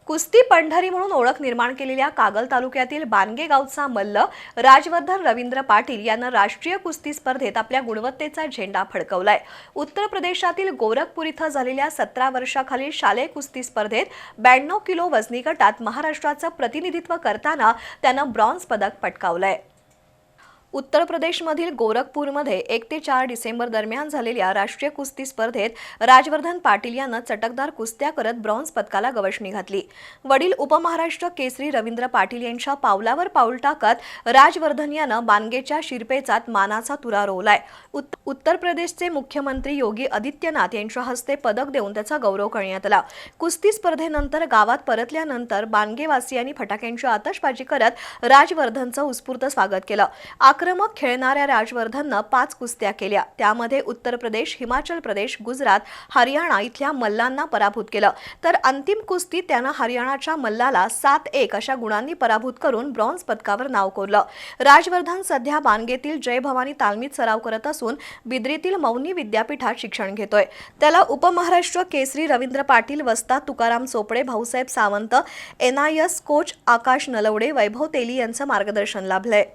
कुस्ती पंढरी म्हणून ओळख निर्माण केलेल्या कागल तालुक्यातील बानगे गावचा मल्ल राजवर्धन रवींद्र पाटील यानं राष्ट्रीय कुस्ती स्पर्धेत आपल्या गुणवत्तेचा झेंडा फडकवलाय। उत्तर प्रदेशातील गोरखपूर इथं झालेल्या 17 वर्षाखालील शालेय कुस्ती स्पर्धेत 92 किलो वजनी गटात महाराष्ट्राचं प्रतिनिधित्व करताना त्यानं ब्रॉन्झ पदक पटकावलंय। उत्तर प्रदेशमधील गोरखपूरमध्ये 1 ते 4 डिसेंबर दरम्यान झालेल्या राष्ट्रीय कुस्ती स्पर्धेत राजवर्धन पाटील यानं चटकदार कुस्त्या करत ब्रॉन्झ पदकाला गवसणी घातली। वडील उपमहाराष्ट्र केसरी रवींद्र पाटील यांच्या पावलावर पाऊल टाकत राजवर्धन यानं बानगेच्या शिरपेचात मानाचा तुरा रोवलाय। उत्तर प्रदेशचे मुख्यमंत्री योगी आदित्यनाथ यांच्या हस्ते पदक देऊन त्याचा गौरव करण्यात आला। कुस्ती स्पर्धेनंतर गावात परतल्यानंतर बानगेवासियांनी फटाक्यांची आतषबाजी करत राजवर्धनचं उत्स्फूर्त स्वागत केलं। आक्रमक खेळणाऱ्या राजवर्धननं 5 कुस्त्या केल्या, त्यामध्ये उत्तर प्रदेश, हिमाचल प्रदेश, गुजरात, हरियाणा इथल्या मल्लांना पराभूत केलं, तर अंतिम कुस्तीत त्यानं हरियाणाच्या मल्लाला 7-1 अशा गुणांनी पराभूत करून ब्रॉन्झ पदकावर नाव कोरलं। राजवर्धन सध्या बानगेतील जय भवानी तालमीत सराव करत असून बिद्रीतील मौनी विद्यापीठात शिक्षण घेतोय। त्याला उपमहाराष्ट्र केसरी रवींद्र पाटील, वस्ताद तुकाराम चोपडे, भाऊसाहेब सावंत, NIS कोच आकाश नलवडे, वैभव तेली यांचं मार्गदर्शन लाभलंय।